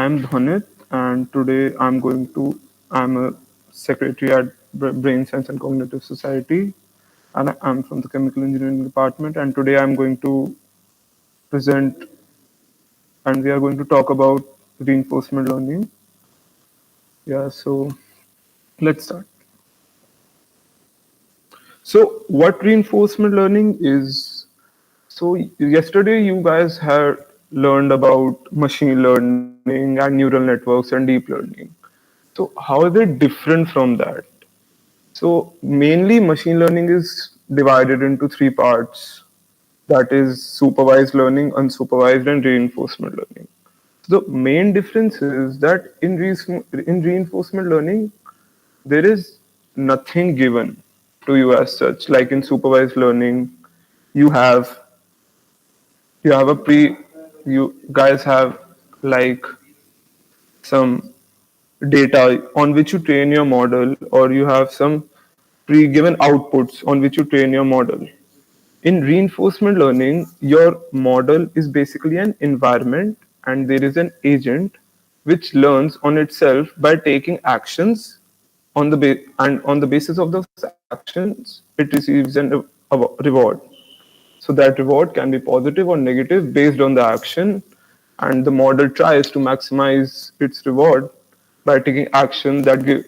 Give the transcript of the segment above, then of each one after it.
I'm Dhwanit, and today I'm a secretary at Brain Science and Cognitive Society, and I'm from the Chemical Engineering Department. And today I'm going to present, and we are going to talk about reinforcement learning. Yeah, so let's start. So, what reinforcement learning is? So, yesterday you guys had learned about machine learning and neural networks and deep learning. So, how is it different from that? So, mainly machine learning is divided into three parts, that is supervised learning, unsupervised, and reinforcement learning. The main difference is that in reinforcement learning, there is nothing given to you as such. Like in supervised learning, you have you have a pre you guys have like some data on which you train your model, or you have some pre-given outputs on which you train your model. In reinforcement learning, your model is basically an environment, and there is an agent which learns on itself by taking actions and on the basis of those actions, it receives a reward. So that reward can be positive or negative based on the action, and the model tries to maximize its reward by taking action that give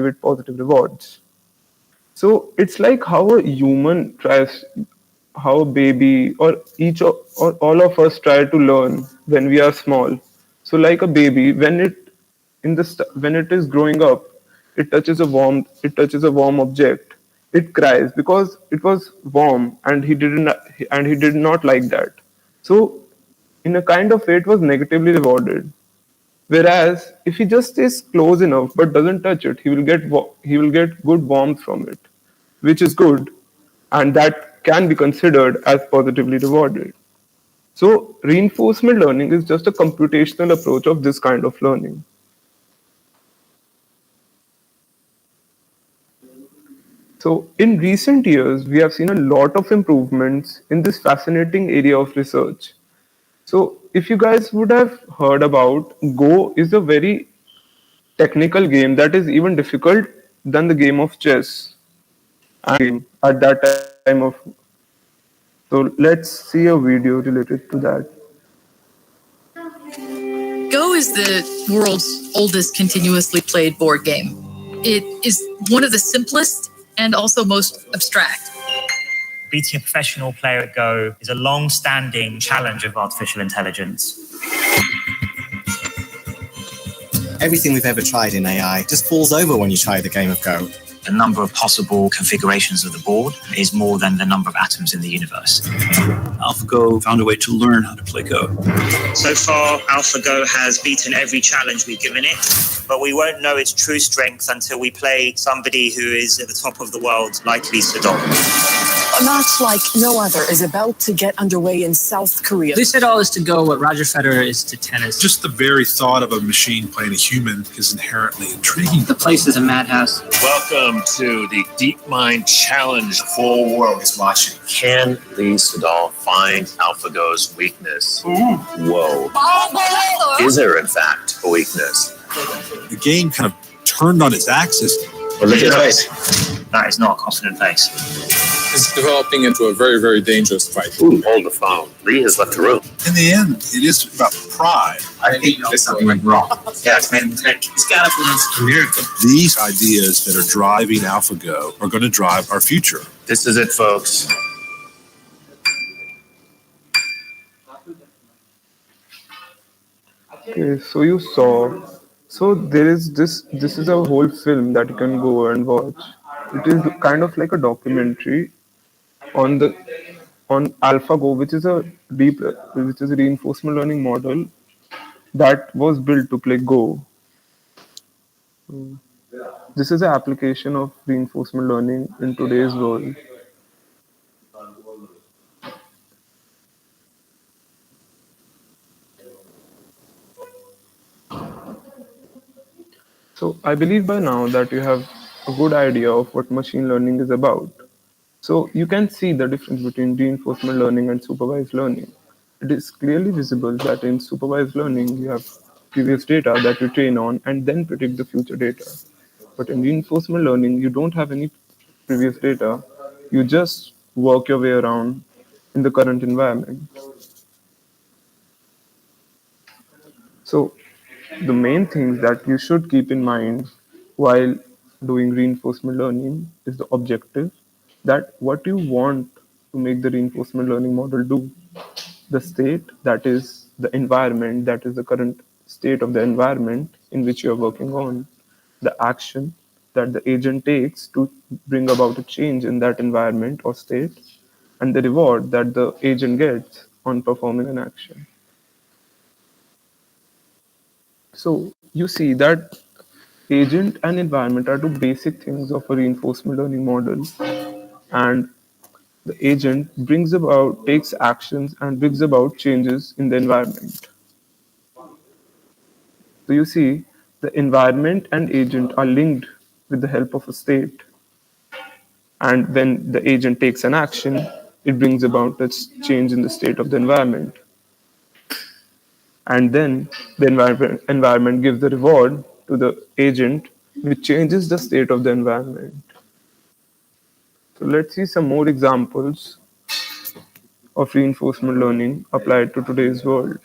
it positive rewards. So it's like how a human tries, how a baby or all of us try to learn when we are small. So like a baby, when it is growing up, it touches a warm object. It cries because it was warm, and he did not like that. So in a kind of way, it was negatively rewarded. Whereas if he just stays close enough but doesn't touch it, he will get good warmth from it, which is good, and that can be considered as positively rewarded. So reinforcement learning is just a computational approach of this kind of learning. So in recent years, we have seen a lot of improvements in this fascinating area of research. So if you guys would have heard about Go is a very technical game that is even difficult than the game of chess at that time of. So let's see a video related to that. Go is the world's oldest continuously played board game. It is one of the simplest and also most abstract. Beating a professional player at Go is a long-standing challenge of artificial intelligence. Everything we've ever tried in AI just falls over when you try the game of Go. The number of possible configurations of the board is more than the number of atoms in the universe. AlphaGo found a way to learn how to play Go. So far, AlphaGo has beaten every challenge we've given it, but we won't know its true strength until we play somebody who is at the top of the world, like Lee Sedol. A match like no other is about to get underway in South Korea. Lee Sedol is to Go what Roger Federer is to tennis. Just the very thought of a machine playing a human is inherently intriguing. The place is a madhouse. Welcome to the DeepMind Challenge. The whole world is watching. Can Lee Sedol find AlphaGo's weakness? Whoa. Is there, in fact, a weakness? The game kind of turned on its axis. Well, look at your face. That is not a confident face. It's developing into a very, very dangerous fight. Ooh, hold the phone. Lee has left the room. In the end, it is about pride. I think there's something went wrong. Yeah, it's made him think. He's got to pronounce America. These ideas that are driving AlphaGo are going to drive our future. This is it, folks. Okay, so you saw. So there is this. This is a whole film that you can go and watch. It is kind of like a documentary on AlphaGo, which is a reinforcement learning model that was built to play Go. This is an application of reinforcement learning in today's world. So I believe by now that you have a good idea of what machine learning is about. So you can see the difference between reinforcement learning and supervised learning. It is clearly visible that in supervised learning, you have previous data that you train on and then predict the future data. But in reinforcement learning, you don't have any previous data. You just work your way around in the current environment. So, the main things that you should keep in mind while doing reinforcement learning is the objective, that what you want to make the reinforcement learning model do, the state, that is the environment, that is the current state of the environment in which you are working on, the action that the agent takes to bring about a change in that environment or state, and the reward that the agent gets on performing an action. So you see that agent and environment are two basic things of a reinforcement learning model, and the agent brings about, takes actions and brings about changes in the environment. So you see, the environment and agent are linked with the help of a state. And when the agent takes an action, it brings about a change in the state of the environment. And then the environment gives the reward to the agent, which changes the state of the environment. So let's see some more examples of reinforcement learning applied to today's world.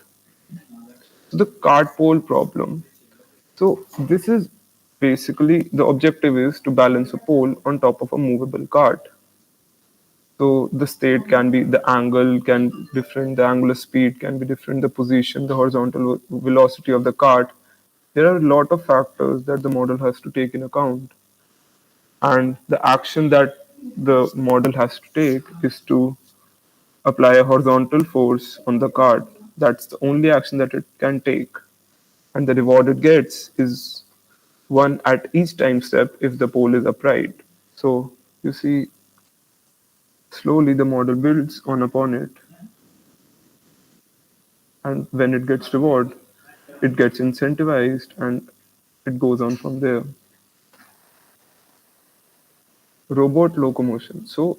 So the cart pole problem. So this is basically, the objective is to balance a pole on top of a movable cart. So the state can be, the angle can be different, the angular speed can be different, the position, the horizontal velocity of the cart. There are a lot of factors that the model has to take in account. And the action that the model has to take is to apply a horizontal force on the cart. That's the only action that it can take. And the reward it gets is one at each time step if the pole is upright. So you see, slowly the model builds on upon it, and when it gets reward, it gets incentivized, and it goes on from there. Robot locomotion. So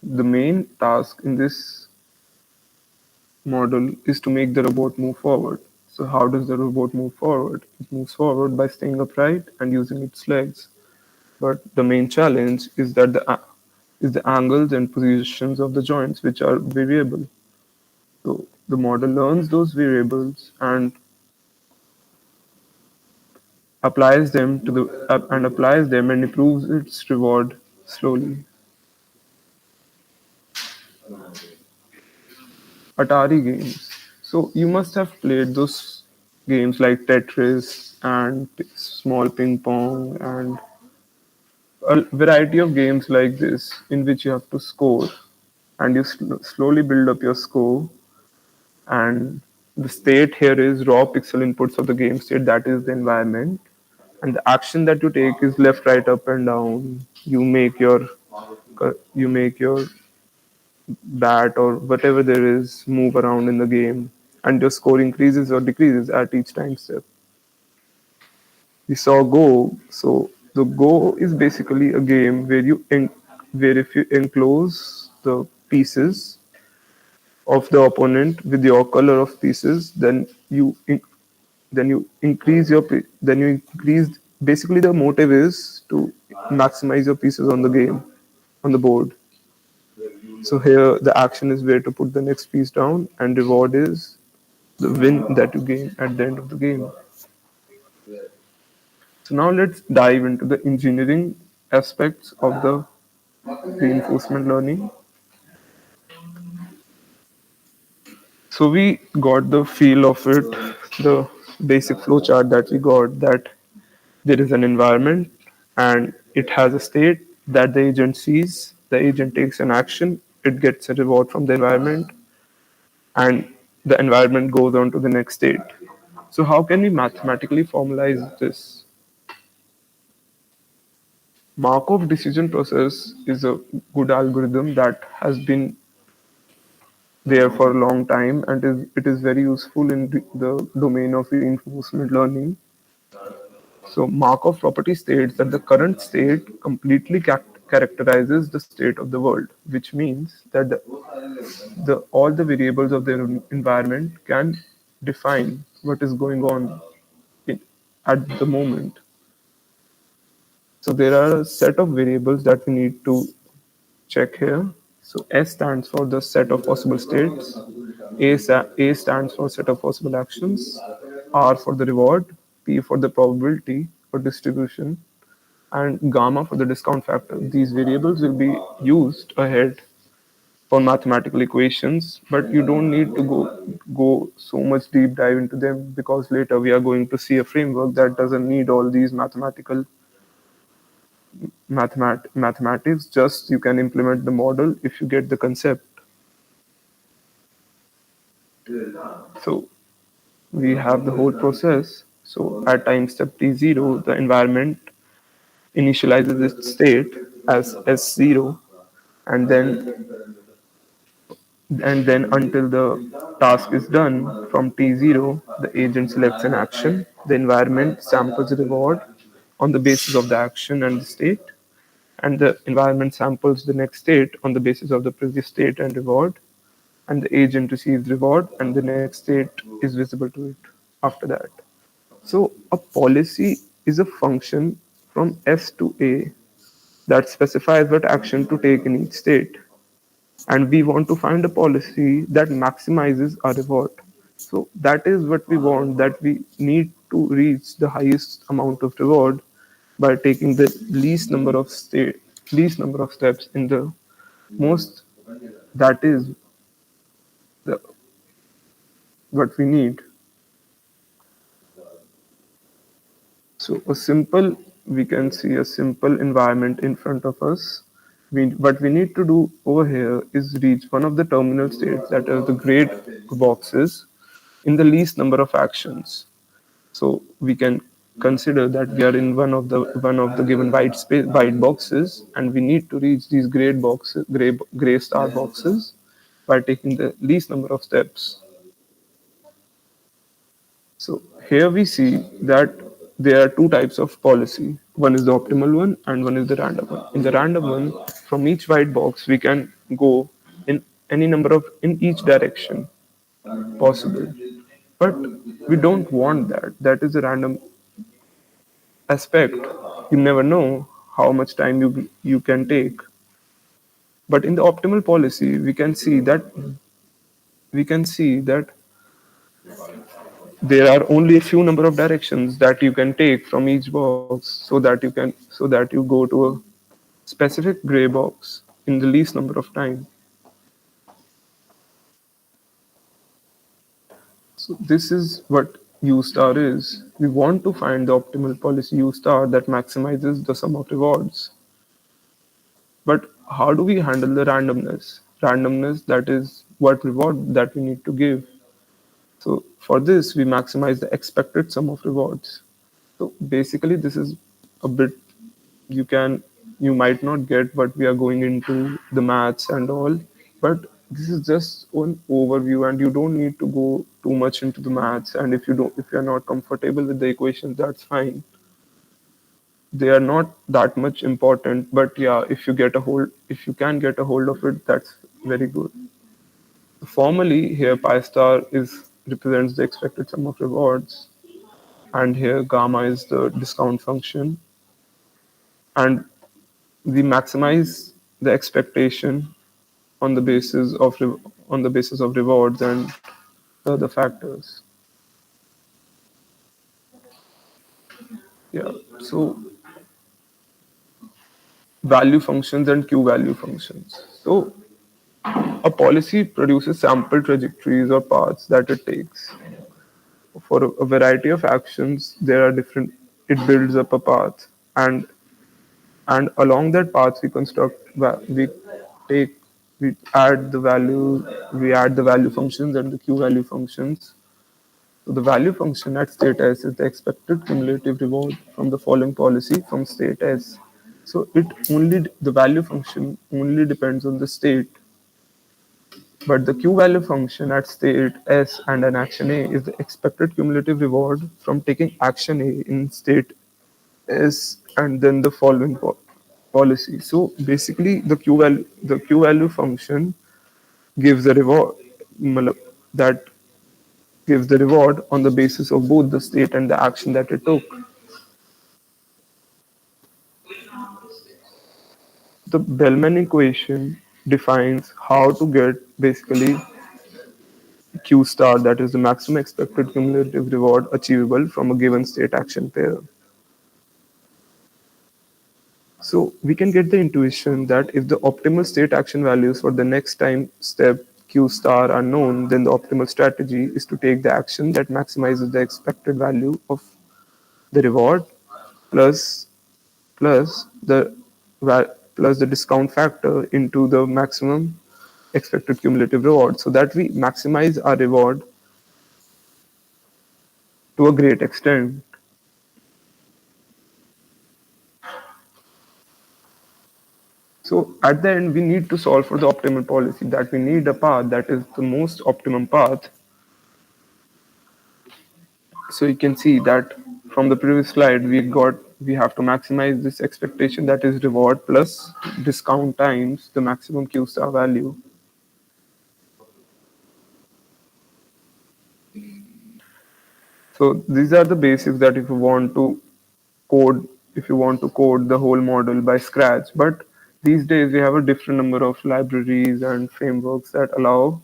the main task in this model is to make the robot move forward. So how does the robot move forward? It moves forward by staying upright and using its legs. But the main challenge is that the angles and positions of the joints, which are variable. So the model learns those variables and applies them and improves its reward slowly. Atari games. So you must have played those games like Tetris and small ping pong and a variety of games like this in which you have to score, and you slowly build up your score. And the state here is raw pixel inputs of the game state, that is the environment, and the action that you take is left, right, up and down. You make your bat or whatever there is move around in the game, and your score increases or decreases at each time step. We saw Go. So the Go is basically a game where if you enclose the pieces of the opponent with your color of pieces, then you increase then you increase. Basically, the motive is to maximize your pieces on the game, on the board. So here the action is where to put the next piece down, and reward is the win that you gain at the end of the game. So now let's dive into the engineering aspects of the reinforcement learning. So we got the feel of it, the basic flowchart that we got, that there is an environment and it has a state that the agent sees. The agent takes an action, it gets a reward from the environment, and the environment goes on to the next state. So how can we mathematically formalize this? Markov decision process is a good algorithm that has been there for a long time, and it is very useful in the domain of reinforcement learning. So Markov property states that the current state completely characterizes the state of the world, which means that all the variables of the environment can define what is going on in, at the moment. So there are a set of variables that we need to check here. So S stands for the set of possible states, A stands for set of possible actions, R for the reward, P for the probability or distribution, and gamma for the discount factor. These variables will be used ahead for mathematical equations, but you don't need to go so much deep dive into them because later we are going to see a framework that doesn't need all these mathematics. Just you can implement the model if you get the concept. So we have the whole process. So at time step t0, the environment initializes its state as s0, and then until the task is done from t0, the agent selects an action. The environment samples a reward on the basis of the action and the state, and the environment samples the next state on the basis of the previous state and reward, and the agent receives reward and the next state is visible to it after that. So a policy is a function from S to A that specifies what action to take in each state. And we want to find a policy that maximizes our reward. So that is what we want, that we need to reach the highest amount of reward by taking the least number of steps in the most. That is the, what we need. So we can see a simple environment in front of us. What we need to do over here is reach one of the terminal states, that are the gray boxes, in the least number of actions. So we can consider that we are in one of the given white boxes, and we need to reach these gray star boxes by taking the least number of steps. So here we see that there are two types of policy. One is the optimal one and one is the random one. In the random one, from each white box, we can go in any number of in each direction possible. But we don't want that. That is a random aspect. You never know how much time you can take. But in the optimal policy, we can see that there are only a few number of directions that you can take from each box so that you go to a specific gray box in the least number of time. So this is what U star is. We want to find the optimal policy U star that maximizes the sum of rewards. But how do we handle the randomness? Randomness, that is what reward that we need to give. So for this, we maximize the expected sum of rewards. So basically, this is a bit you can you might not get what we are going into the maths and all, but this is just an overview, and you don't need to go too much into the maths. And if you're not comfortable with the equations, that's fine. They are not that much important, but yeah, if you can get a hold of it, that's very good. Formally, here pi star is represents the expected sum of rewards, and here gamma is the discount function, and we maximize the expectation on the basis of rewards and the other factors. Yeah. So value functions and Q value functions. So a policy produces sample trajectories or paths that it takes. For a variety of actions, there are different. It builds up a path, and along that path we take we add the value functions and the Q value functions. So the value function at state S is the expected cumulative reward from the following policy from state S. So the value function only depends on the state, but the Q value function at state S and an action A is the expected cumulative reward from taking action A in state S and then the following policy. So basically, the Q value function gives the reward that gives the reward on the basis of both the state and the action that it took. The Bellman equation defines how to get basically Q star, that is the maximum expected cumulative reward achievable from a given state action pair. So we can get the intuition that if the optimal state action values for the next time step Q star are known, then the optimal strategy is to take the action that maximizes the expected value of the reward plus plus the plus the discount factor into the maximum expected cumulative reward, so that we maximize our reward to a great extent. So at the end, we need to solve for the optimal policy, that we need a path that is the most optimum path. So you can see that from the previous slide, we have to maximize this expectation, that is reward plus discount times the maximum Q star value. So these are the basics that if you want to code the whole model by scratch. But these days we have a different number of libraries and frameworks that allow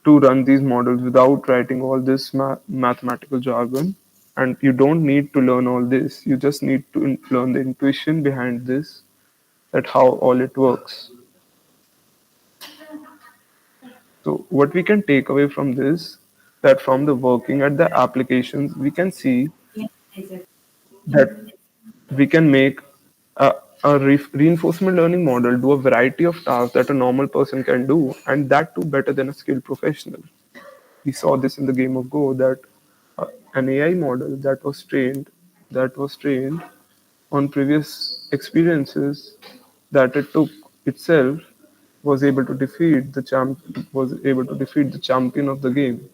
to run these models without writing all this mathematical jargon. And you don't need to learn all this. You just need to learn the intuition behind this, that how all it works. So what we can take away from this, that from the working at the applications, we can see that we can make a reinforcement learning model do a variety of tasks that a normal person can do, and that too better than a skilled professional. We saw this in the game of Go, that an AI model that was trained on previous experiences that it took itself was able to defeat the champion of the game.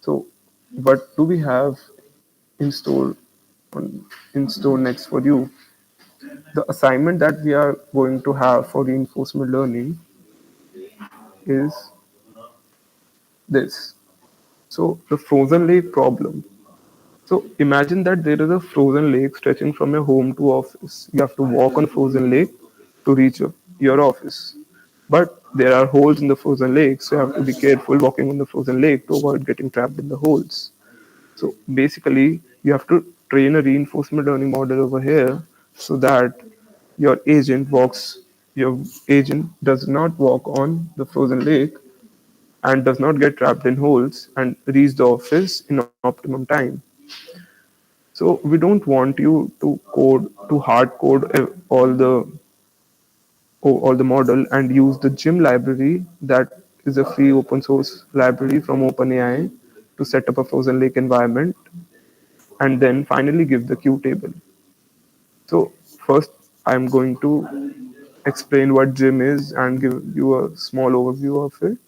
So what do we have in store in store next for you? The assignment that we are going to have for reinforcement learning is this. So the frozen lake problem. So imagine that there is a frozen lake stretching from your home to office. You have to walk on frozen lake to reach your office. But there are holes in the frozen lake, so you have to be careful walking on the frozen lake to avoid getting trapped in the holes. So basically, you have to train a reinforcement learning model over here so that your your agent does not walk on the frozen lake and does not get trapped in holes and reach the office in optimum time. So we don't want you to hard code all the model and use the gym library, that is a free open source library from OpenAI, to set up a frozen lake environment and then finally give the Q table. So first I'm going to explain what gym is and give you a small overview of it.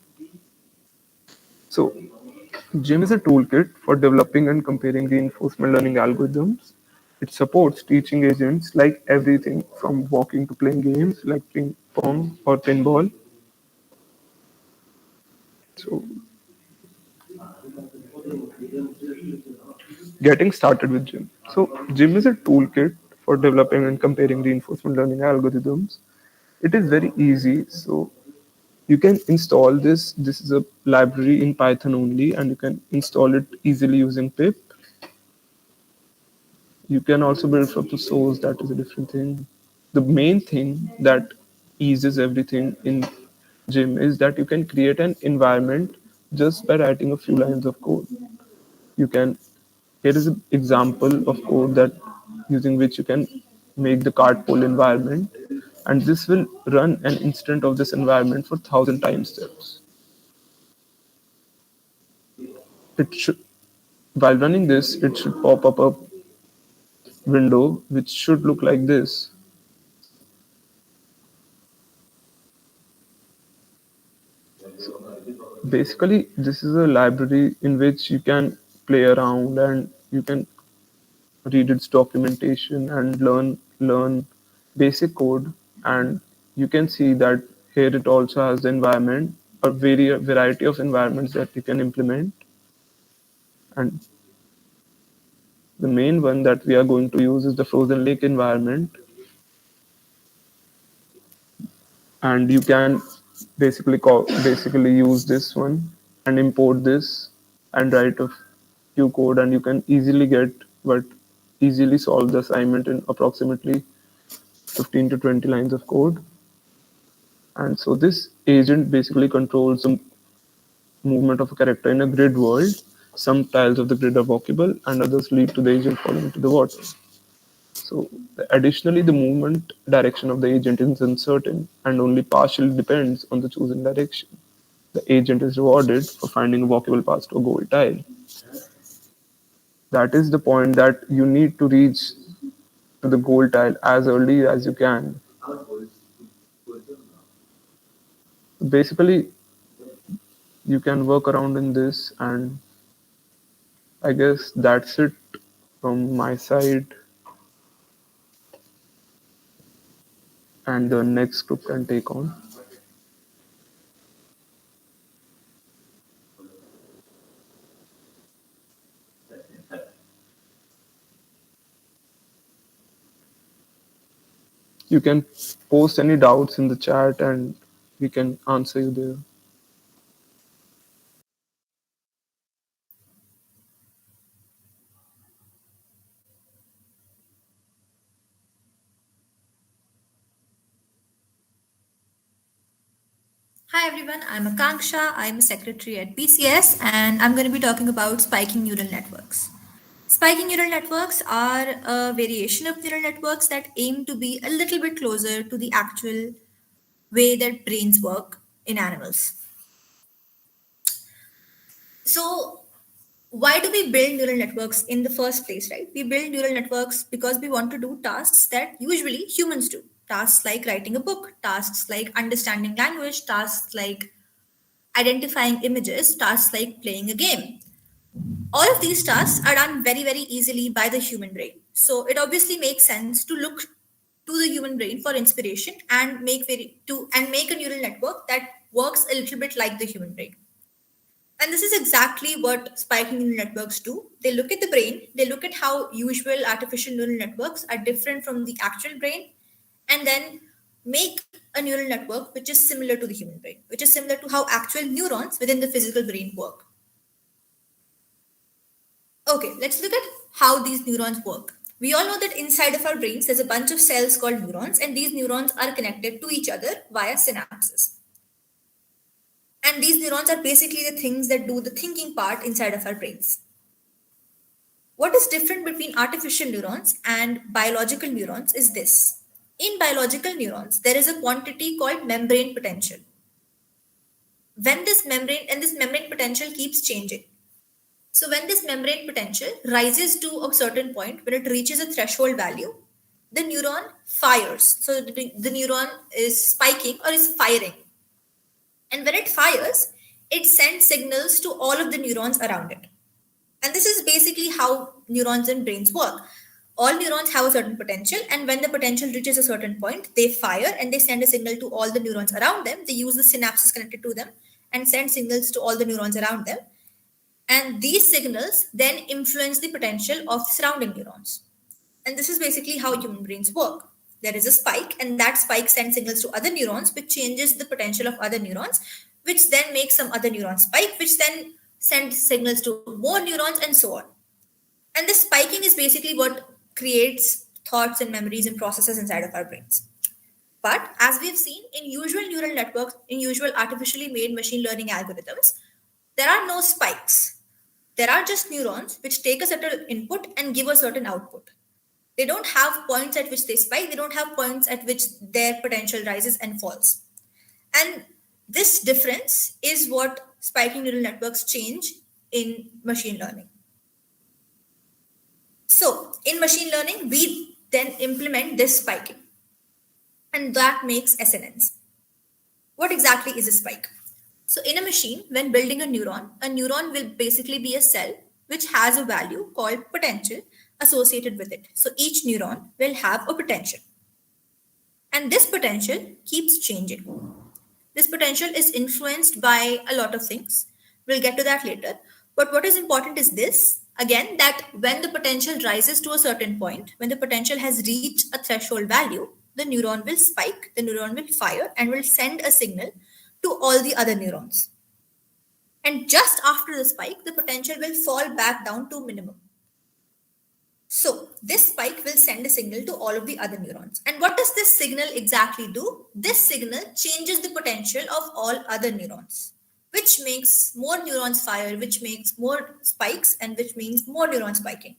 So GIM is a toolkit for developing and comparing reinforcement learning algorithms. It supports teaching agents like everything from walking to playing games like ping pong or pinball. So getting started with GIM. So GIM is a toolkit for developing and comparing reinforcement learning algorithms. It is very easy. So you can install this. This is a library in Python only, and you can install it easily using pip. You can also build from the source, that is a different thing. The main thing that eases everything in Gym is that you can create an environment just by writing a few lines of code. You can, here is an example of code that using which you can make the cart poll environment, and this will run an instant of this environment for 1,000 time steps. It should, while running this, it should pop up a window which should look like this. Basically, this is a library in which you can play around and you can read its documentation and learn learn basic code, and you can see that here it also has the environment, a variety of environments that you can implement. And the main one that we are going to use is the frozen lake environment. And you can basically use this one and import this and write a few code, and you can easily solve the assignment in approximately 15 to 20 lines of code. And so this agent basically controls the movement of a character in a grid world. Some tiles of the grid are walkable and others lead to the agent falling into the water. So additionally, the movement direction of the agent is uncertain and only partially depends on the chosen direction. The agent is rewarded for finding a walkable path to a goal tile. That is the point, that you need to reach to the goal tile as early as you can. Basically, you can work around in this, and I guess that's it from my side. And the next group can take on. You can post any doubts in the chat and we can answer you there. Hi everyone, I'm Akanksha. I'm a secretary at BCS and I'm going to be talking about spiking neural networks. Spiking neural networks are a variation of neural networks that aim to be a little bit closer to the actual way that brains work in animals. So, why do we build neural networks in the first place, right? We build neural networks because we want to do tasks that usually humans do. Tasks like writing a book, tasks like understanding language, tasks like identifying images, tasks like playing a game. All of these tasks are done very, very easily by the human brain. So it obviously makes sense to look to the human brain for inspiration and make a neural network that works a little bit like the human brain. And this is exactly what spiking neural networks do. They look at the brain, they look at how usual artificial neural networks are different from the actual brain, and then make a neural network which is similar to the human brain, which is similar to how actual neurons within the physical brain work. Okay, let's look at how these neurons work. We all know that inside of our brains, there's a bunch of cells called neurons, and these neurons are connected to each other via synapses. And these neurons are basically the things that do the thinking part inside of our brains. What is different between artificial neurons and biological neurons is this. In biological neurons, there is a quantity called membrane potential. When this membrane potential keeps changing. So when this membrane potential rises to a certain point, when it reaches a threshold value, the neuron fires. So the neuron is spiking or is firing. And when it fires, it sends signals to all of the neurons around it. And this is basically how neurons and brains work. All neurons have a certain potential, and when the potential reaches a certain point, they fire and they send a signal to all the neurons around them. They use the synapses connected to them and send signals to all the neurons around them. And these signals then influence the potential of surrounding neurons. And this is basically how human brains work. There is a spike, and that spike sends signals to other neurons, which changes the potential of other neurons, which then makes some other neurons spike, which then sends signals to more neurons, and so on. And this spiking is basically what creates thoughts and memories and processes inside of our brains. But as we've seen in usual neural networks, in usual artificially made machine learning algorithms, there are no spikes. There are just neurons which take a certain input and give a certain output. They don't have points at which they spike. They don't have points at which their potential rises and falls. And this difference is what spiking neural networks change in machine learning. So in machine learning, we then implement this spiking. And that makes SNNs. What exactly is a spike? So in a machine, when building a neuron will basically be a cell which has a value called potential associated with it. So each neuron will have a potential. And this potential keeps changing. This potential is influenced by a lot of things. We'll get to that later. But what is important is this, again, that when the potential rises to a certain point, when the potential has reached a threshold value, the neuron will spike, the neuron will fire, and will send a signal to all the other neurons. And just after the spike, the potential will fall back down to minimum. So this spike will send a signal to all of the other neurons. And what does this signal exactly do? This signal changes the potential of all other neurons, which makes more neurons fire, which makes more spikes, and which means more neuron spiking.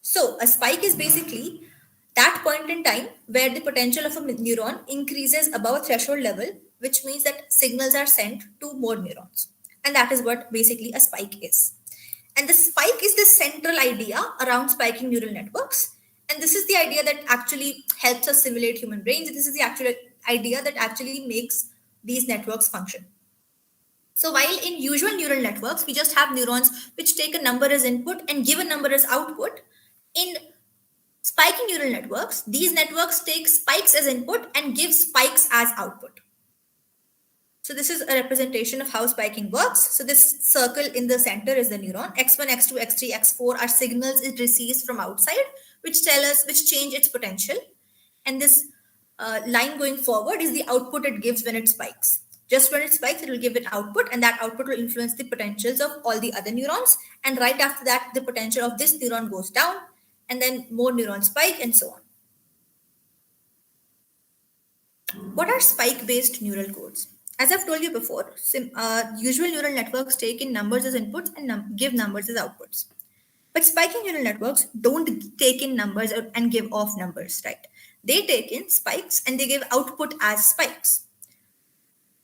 So a spike is basically that point in time where the potential of a neuron increases above a threshold level, which means that signals are sent to more neurons. And that is what basically a spike is. And the spike is the central idea around spiking neural networks. And this is the idea that actually helps us simulate human brains. This is the actual idea that actually makes these networks function. So while in usual neural networks, we just have neurons which take a number as input and give a number as output. In spiking neural networks, these networks take spikes as input and give spikes as output. So this is a representation of how spiking works. So this circle in the center is the neuron. X1, X2, X3, X4 are signals it receives from outside, which change its potential. And this line going forward is the output it gives when it spikes. Just when it spikes, it will give an output, and that output will influence the potentials of all the other neurons. And right after that, the potential of this neuron goes down, and then more neurons spike, and so on. What are spike-based neural codes? As I've told you before, usual neural networks take in numbers as inputs and give numbers as outputs. But spiking neural networks don't take in numbers and give off numbers, right? They take in spikes and they give output as spikes.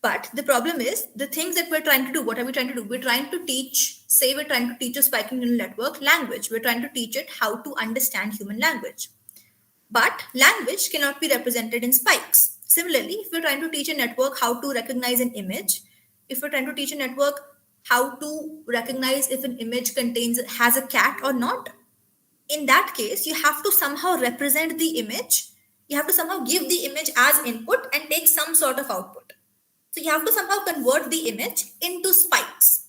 But the problem is the things that we're trying to do. What are we trying to do? We're trying to teach a spiking neural network language. We're trying to teach it how to understand human language. But language cannot be represented in spikes. Similarly, if we're trying to teach a network how to recognize an image, if we're trying to teach a network how to recognize if an image has a cat or not, in that case, you have to somehow represent the image. You have to somehow give the image as input and take some sort of output. So you have to somehow convert the image into spikes.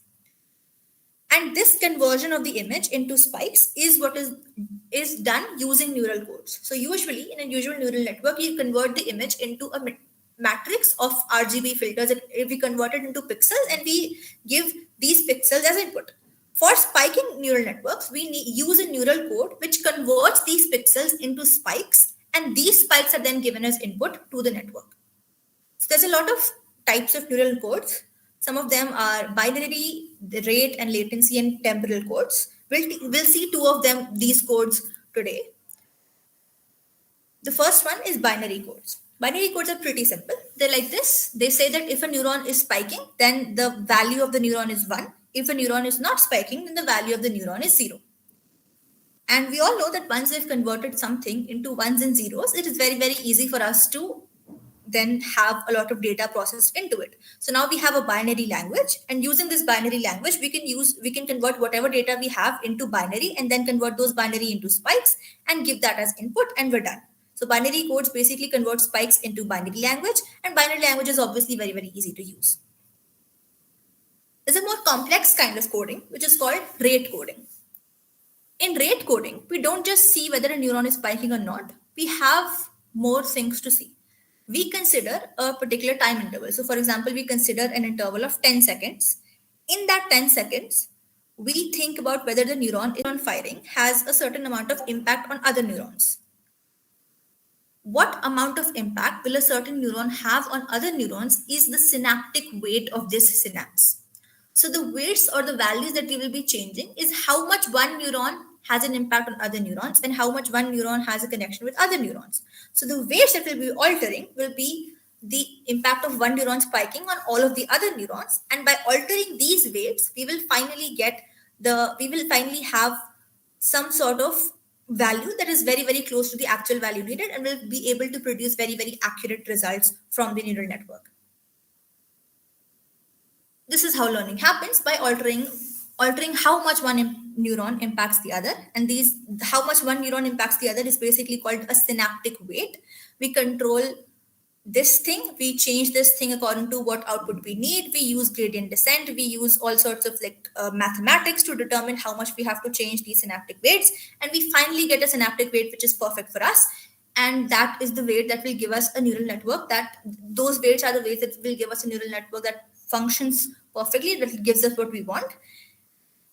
And this conversion of the image into spikes is what is done using neural codes. So usually in a usual neural network, you convert the image into a matrix of RGB filters. We convert it into pixels and we give these pixels as input. For spiking neural networks, we use a neural code which converts these pixels into spikes, and these spikes are then given as input to the network. So there's a lot of types of neural codes. Some of them are binary, the rate and latency and temporal codes. We'll see two of them, these codes today. The first one is binary codes. Binary codes are pretty simple. They're like this. They say that if a neuron is spiking, then the value of the neuron is 1. If a neuron is not spiking, then the value of the neuron is 0. And we all know that once they've converted something into ones and zeros, it is very, very easy for us to then have a lot of data processed into it. So now we have a binary language, and using this binary language, we can convert whatever data we have into binary and then convert those binary into spikes and give that as input, and we're done. So binary codes basically convert spikes into binary language, and binary language is obviously very, very easy to use. There's a more complex kind of coding, which is called rate coding. In rate coding, we don't just see whether a neuron is spiking or not. We have more things to see. We consider a particular time interval. So for example, we consider an interval of 10 seconds. In that 10 seconds, we think about whether the neuron firing has a certain amount of impact on other neurons. What amount of impact will a certain neuron have on other neurons is the synaptic weight of this synapse. So the weights or the values that we will be changing is how much one neuron has an impact on other neurons and how much one neuron has a connection with other neurons. So the weights that will be altering will be the impact of one neuron spiking on all of the other neurons. And by altering these weights, we will finally have some sort of value that is very, very close to the actual value needed, and will be able to produce very, very accurate results from the neural network. This is how learning happens, by altering how much one neuron impacts the other, and how much one neuron impacts the other is basically called a synaptic weight. We control this thing, we change this thing according to what output we need. We use gradient descent, we use all sorts of mathematics to determine how much we have to change these synaptic weights, and we finally get a synaptic weight which is perfect for us. And that is the weight that will give us a neural network. Those weights are the weights that will give us a neural network that functions perfectly, that gives us what we want.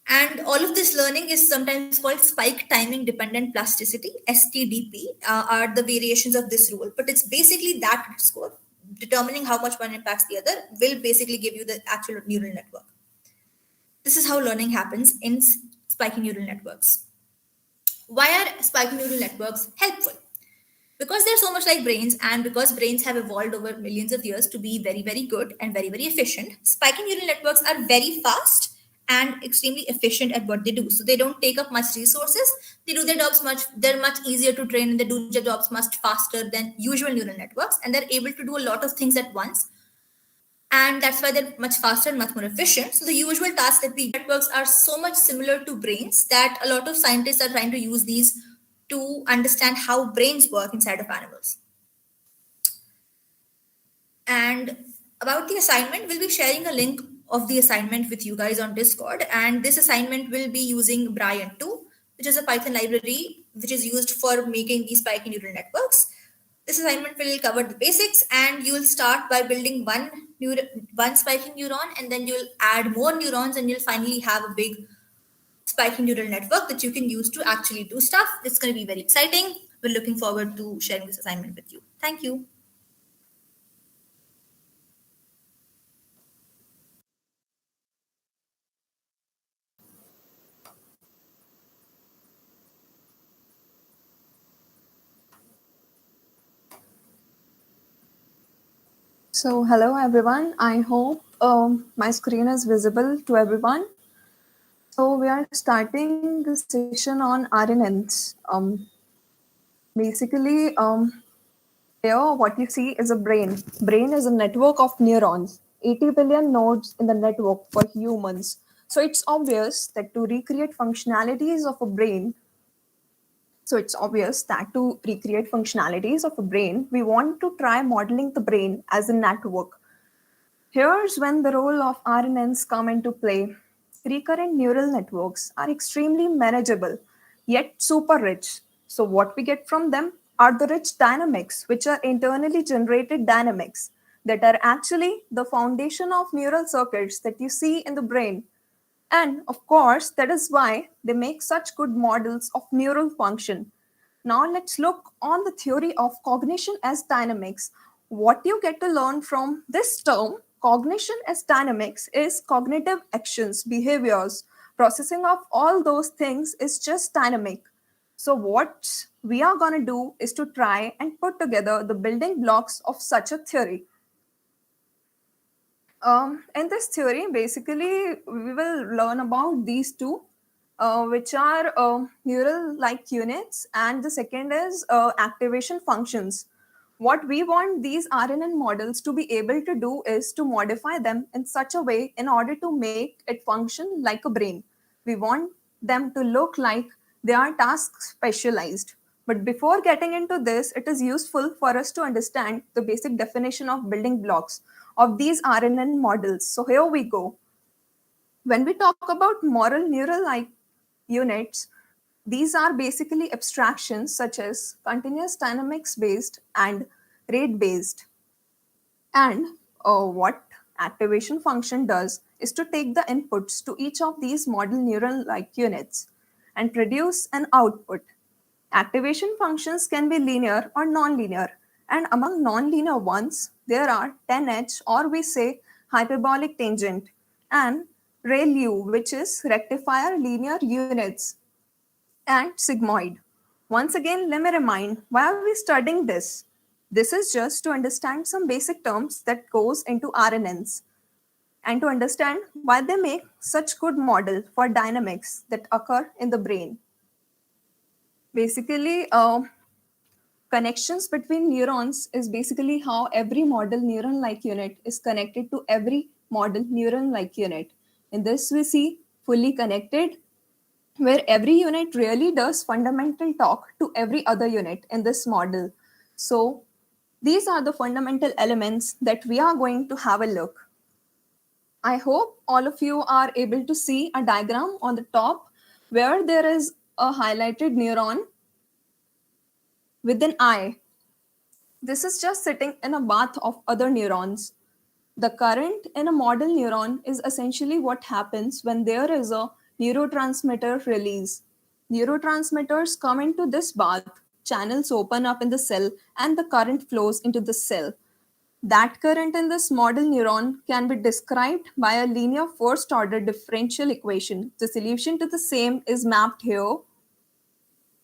And all of this learning is sometimes called spike timing dependent plasticity, STDP, are the variations of this rule. But it's basically that score. Determining how much one impacts the other will basically give you the actual neural network. This is how learning happens in spiky neural networks. Why are spiky neural networks helpful? Because they're so much like brains, and because brains have evolved over millions of years to be very, very good and very, very efficient, spiky neural networks are very fast and extremely efficient at what they do. So they don't take up much resources. They do their jobs they're much easier to train, and they do their jobs much faster than usual neural networks. And they're able to do a lot of things at once. And that's why they're much faster and much more efficient. So the usual tasks that we networks are so much similar to brains that a lot of scientists are trying to use these to understand how brains work inside of animals. And about the assignment, we'll be sharing a link of the assignment with you guys on Discord. And this assignment will be using Brian 2, which is a Python library which is used for making these spiky neural networks. This assignment will cover the basics, and you'll start by building one spiking neuron, and then you'll add more neurons, and you'll finally have a big spiky neural network that you can use to actually do stuff. It's going to be very exciting. We're looking forward to sharing this assignment with you. Thank you. So, hello everyone. I hope my screen is visible to everyone. So, we are starting the session on RNNs. Basically, here what you see is a brain. Brain is a network of neurons, 80 billion nodes in the network for humans. So, it's obvious that to recreate functionalities of a brain, we want to try modeling the brain as a network. Here's when the role of RNNs come into play. Recurrent neural networks are extremely manageable, yet super rich. So what we get from them are the rich dynamics, which are internally generated dynamics that are actually the foundation of neural circuits that you see in the brain. And of course, that is why they make such good models of neural function. Now let's look on the theory of cognition as dynamics. What you get to learn from this term, cognition as dynamics, is cognitive actions, behaviors. Processing of all those things is just dynamic. So what we are going to do is to try and put together the building blocks of such a theory. In this theory, basically, we will learn about these two, which are neural-like units, and the second is activation functions. What we want these RNN models to be able to do is to modify them in such a way in order to make it function like a brain. We want them to look like they are task specialized. But before getting into this, it is useful for us to understand the basic definition of building blocks of these RNN models. So here we go. When we talk about moral neural-like units, these are basically abstractions such as continuous dynamics-based and rate-based. And what activation function does is to take the inputs to each of these model neural-like units and produce an output. Activation functions can be linear or nonlinear, and among nonlinear ones, there are 10H, or we say hyperbolic tangent, and ReLU, which is rectifier linear units, and sigmoid. Once again, let me remind, why are we studying this? This is just to understand some basic terms that goes into RNNs and to understand why they make such good model for dynamics that occur in the brain. Basically, connections between neurons is basically how every model neuron-like unit is connected to every model neuron-like unit. In this, we see fully connected where every unit really does fundamental talk to every other unit in this model. So these are the fundamental elements that we are going to have a look. I hope all of you are able to see a diagram on the top where there is a highlighted neuron with an eye. This is just sitting in a bath of other neurons. The current in a model neuron is essentially what happens when there is a neurotransmitter release. Neurotransmitters come into this bath, channels open up in the cell, and the current flows into the cell. That current in this model neuron can be described by a linear first order differential equation. The solution to the same is mapped here,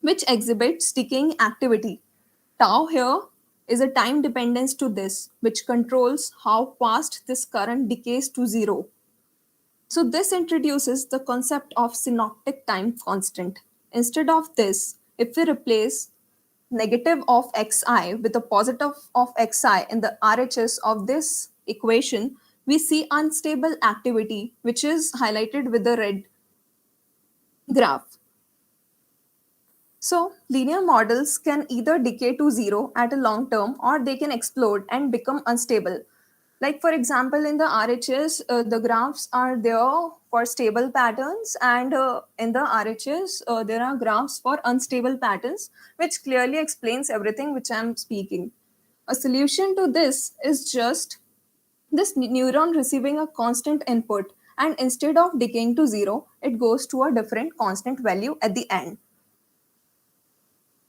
which exhibits decaying activity. Tau here is a time dependence to this, which controls how fast this current decays to zero. So this introduces the concept of synoptic time constant. Instead of this, if we replace negative of xi with a positive of xi in the RHS of this equation, we see unstable activity, which is highlighted with the red graph. So linear models can either decay to zero at a long term or they can explode and become unstable. Like for example, in the RHS, the graphs are there for stable patterns, and in the RHS, there are graphs for unstable patterns, which clearly explains everything which I'm speaking. A solution to this is just this neuron receiving a constant input, and instead of decaying to zero, it goes to a different constant value at the end.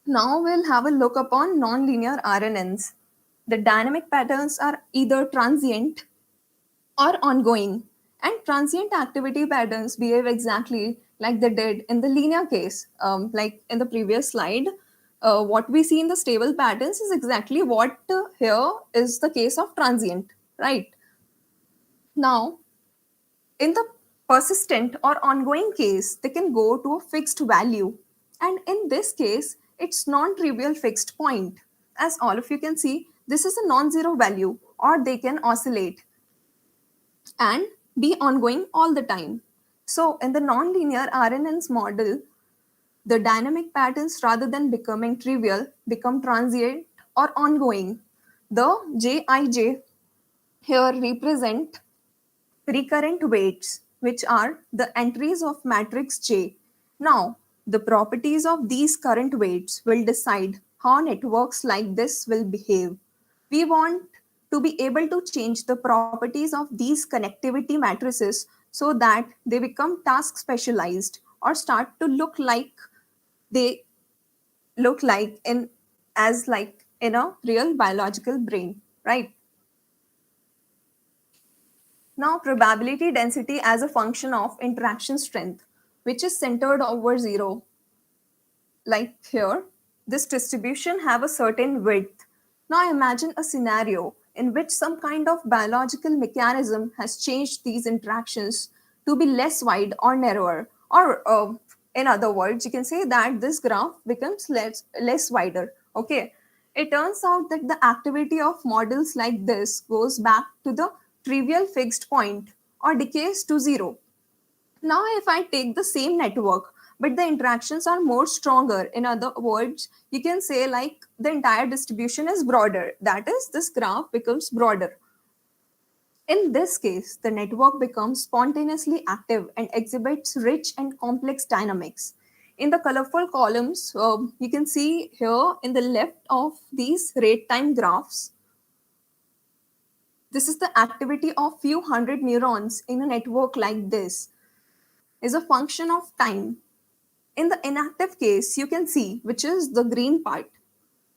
Now we'll have a look upon nonlinear RNNs. The dynamic patterns are either transient or ongoing, and transient activity patterns behave exactly like they did in the linear case. Like in the previous slide, what we see in the stable patterns is exactly what here is the case of transient, right? Now, in the persistent or ongoing case, they can go to a fixed value. And in this case, it's non-trivial fixed point. As all of you can see, this is a non-zero value, or they can oscillate and be ongoing all the time. So in the nonlinear RNNs model, the dynamic patterns, rather than becoming trivial, become transient or ongoing. The Jij here represent recurrent weights, which are the entries of matrix J. Now, the properties of these current weights will decide how networks like this will behave. We want to be able to change the properties of these connectivity matrices so that they become task specialized or start to look like they look like in as like in a real biological brain, right? Now, probability density as a function of interaction strength, which is centered over zero. Like here, this distribution have a certain width. Now imagine a scenario in which some kind of biological mechanism has changed these interactions to be less wide or narrower. Or in other words, you can say that this graph becomes less wider. Okay. It turns out that the activity of models like this goes back to the trivial fixed point or decays to zero. Now, if I take the same network, but the interactions are more stronger, in other words, you can say like the entire distribution is broader. That is, this graph becomes broader. In this case, the network becomes spontaneously active and exhibits rich and complex dynamics. In the colorful columns, you can see here in the left of these rate time graphs, this is the activity of few hundred neurons in a network like this is a function of time. In the inactive case, you can see, which is the green part.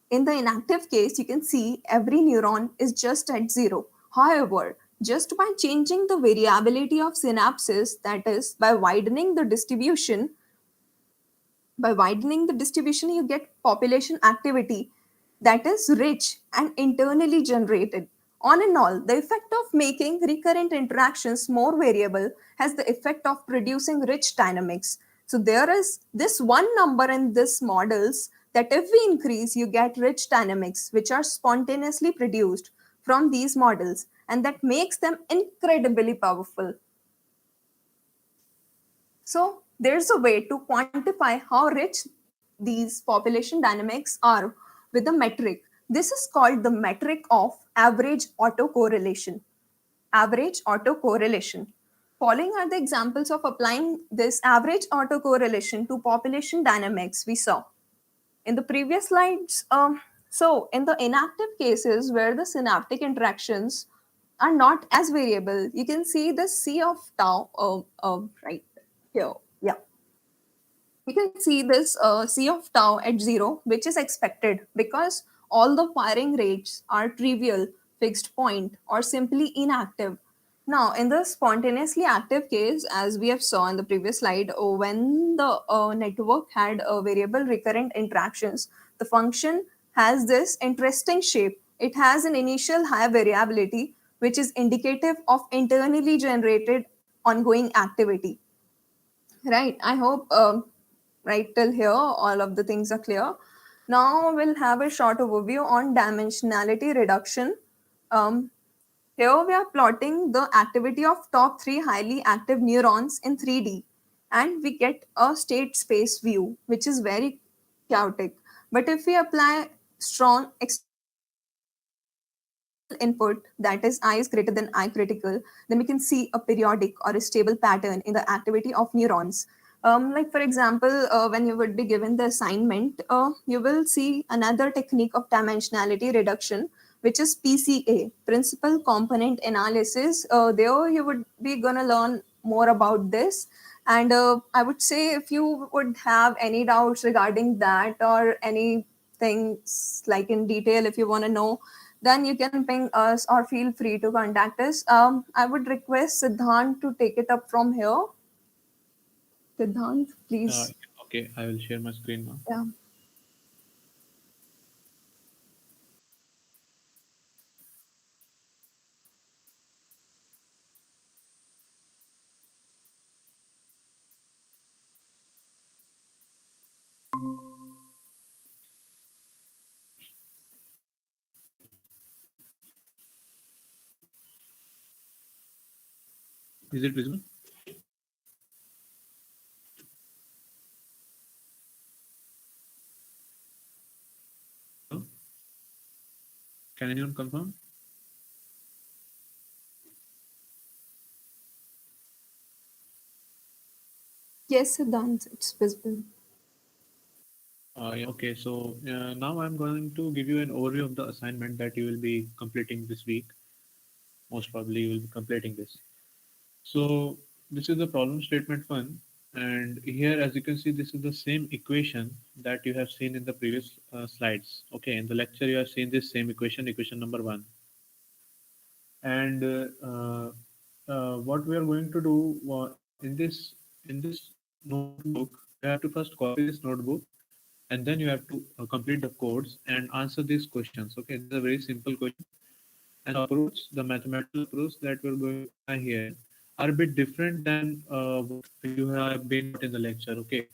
In the inactive case, you can see every neuron is just at zero. However, just by changing the variability of synapses, that is, by widening the distribution, you get population activity that is rich and internally generated. On and all, the effect of making recurrent interactions more variable has the effect of producing rich dynamics. So there is this one number in this models that if we increase, you get rich dynamics, which are spontaneously produced from these models, and that makes them incredibly powerful. So there's a way to quantify how rich these population dynamics are with a metric. This is called the metric of average autocorrelation. Average autocorrelation. Following are the examples of applying this average autocorrelation to population dynamics we saw in the previous slides. So, in the inactive cases where the synaptic interactions are not as variable, you can see the C of tau right here. Yeah, you can see this C of tau at 0, which is expected because all the firing rates are trivial, fixed point, or simply inactive. Now, in the spontaneously active case, as we have saw in the previous slide, when the network had variable recurrent interactions, the function has this interesting shape. It has an initial high variability, which is indicative of internally generated ongoing activity. Right. I hope right till here all of the things are clear. Now we'll have a short overview on dimensionality reduction. Um, Here we are plotting the activity of top 3 highly active neurons in 3D, and we get a state space view, which is very chaotic. But if we apply strong input, that is I is greater than I critical, then we can see a periodic or a stable pattern in the activity of neurons. Like for example, when you would be given the assignment, you will see another technique of dimensionality reduction, which is PCA, principal component analysis. There you would be gonna learn more about this. And I would say if you would have any doubts regarding that or any things like in detail, if you want to know, then you can ping us or feel free to contact us. I would request Siddhant to take it up from here. Siddhant, please. Okay, I will share my screen now. Yeah. Is it visible? No? Can anyone confirm? Yes, Siddhant, it's visible. Yeah, okay, so now I'm going to give you an overview of the assignment that you will be completing this week. Most probably you will be completing this. So this is the problem statement one. And here, as you can see, this is the same equation that you have seen in the previous slides. Okay, in the lecture, you have seen this same equation, equation number one. And what we are going to do in this notebook, you have to first copy this notebook, and then you have to complete the codes and answer these questions. Okay, this is a very simple question. And approach, the mathematical approach that we're going to apply here, are a bit different than what you have been taught in the lecture. Okay,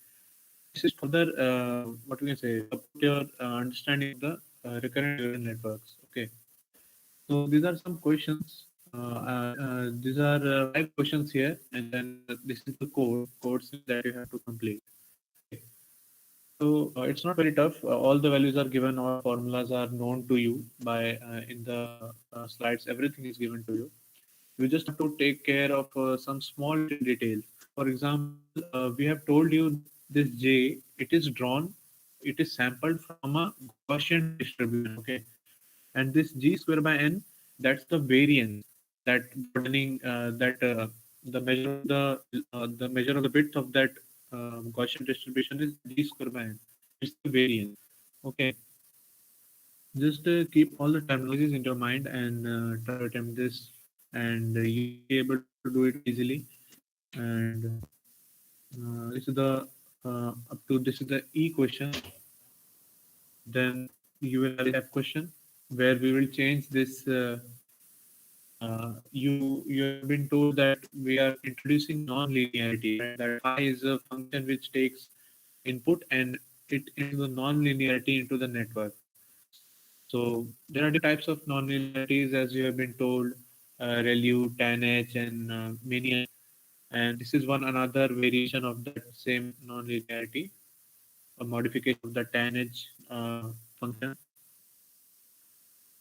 this is further what we can say support your understanding of the recurrent neural networks. Okay, so these are some questions. These are 5 questions here, and then this is the codes that you have to complete. Okay. So it's not very tough. All the values are given, all formulas are known to you by in the slides. Everything is given to you. You just have to take care of some small little details. For example, we have told you this J, it is drawn, it is sampled from a Gaussian distribution. Okay, and this G square by N, that's the variance, that broadening, that the measure of the width of that Gaussian distribution is G square by N. It's the variance. Okay, just keep all the terminologies in your mind and try to attempt this, and you'll be able to do it easily. And this is the up to this is the E question. Then you will have the F question, where we will change this. You have been told that we are introducing non-linearity, right? That phi is a function which takes input and it into the non-linearity into the network. So there are different types of non-linearities, as you have been told, ReLU, TANH, and many. And this is one another variation of that same non-linearity, a modification of the tan-h function.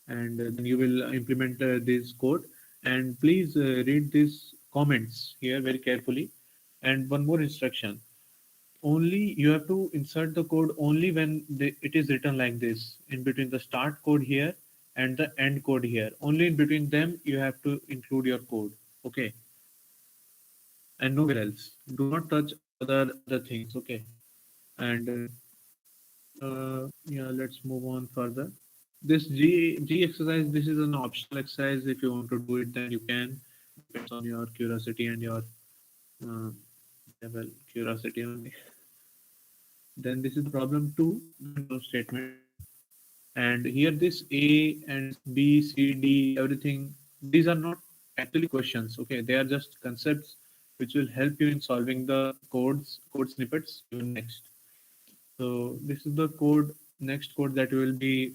And then you will implement this code. And please read these comments here very carefully. And one more instruction: only you have to insert the code only when it is written like this, in between the start code here and the end code here. Only in between them you have to include your code. Okay, and nowhere else. Do not touch other things. Okay, and yeah, let's move on further. This G exercise, this is an optional exercise. If you want to do it, then you can. Depends on your curiosity and your uh, level curiosity only. Then this is the problem 2, no statement. And here this A and B, C, D, everything, these are not actually questions. Okay, they are just concepts which will help you in solving the code snippets even next. So this is the next code that you will be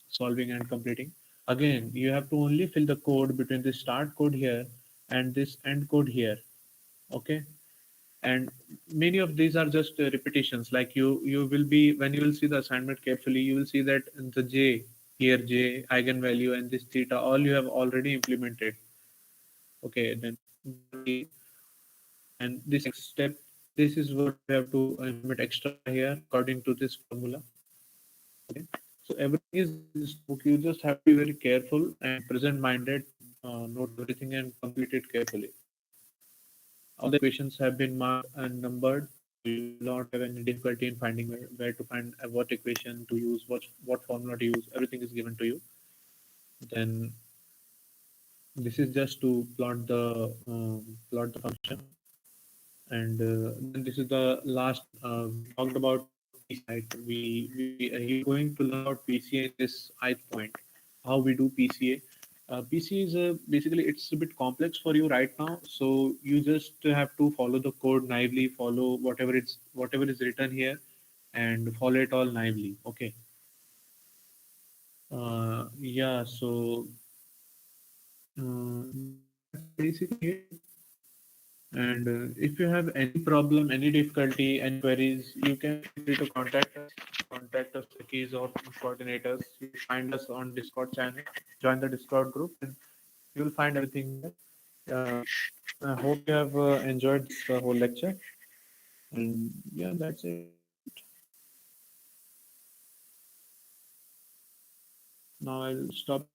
solving and completing. Again, you have to only fill the code between the start code here and this end code here. Okay, and many of these are just repetitions. Like you will be, when you will see the assignment carefully, you will see that the J here, J eigenvalue, and this theta, all you have already implemented. Okay, then and this next step, this is what you have to implement extra here according to this formula. Okay, so everything is in this book. You just have to be very careful and present minded, note everything and complete it carefully. All the equations have been marked and numbered. You will not have any difficulty in finding where to find what equation to use, what formula to use. Everything is given to you. Then this is just to plot the function. And then this is the last. We talked about PCA. Right? You're going to learn about PCA in this ith point. How we do PCA. PCA is basically, it's a bit complex for you right now, so you just have to follow the code naively, follow whatever is written here, and follow it all naively. Okay. Yeah. So that's basically it. And if you have any problem, any difficulty, any queries, you can feel free to contact us. Contact us, techies or coordinators. You find us on Discord channel. Join the Discord group, and you will find everything there. I hope you have enjoyed this whole lecture. And yeah, that's it. Now I'll stop.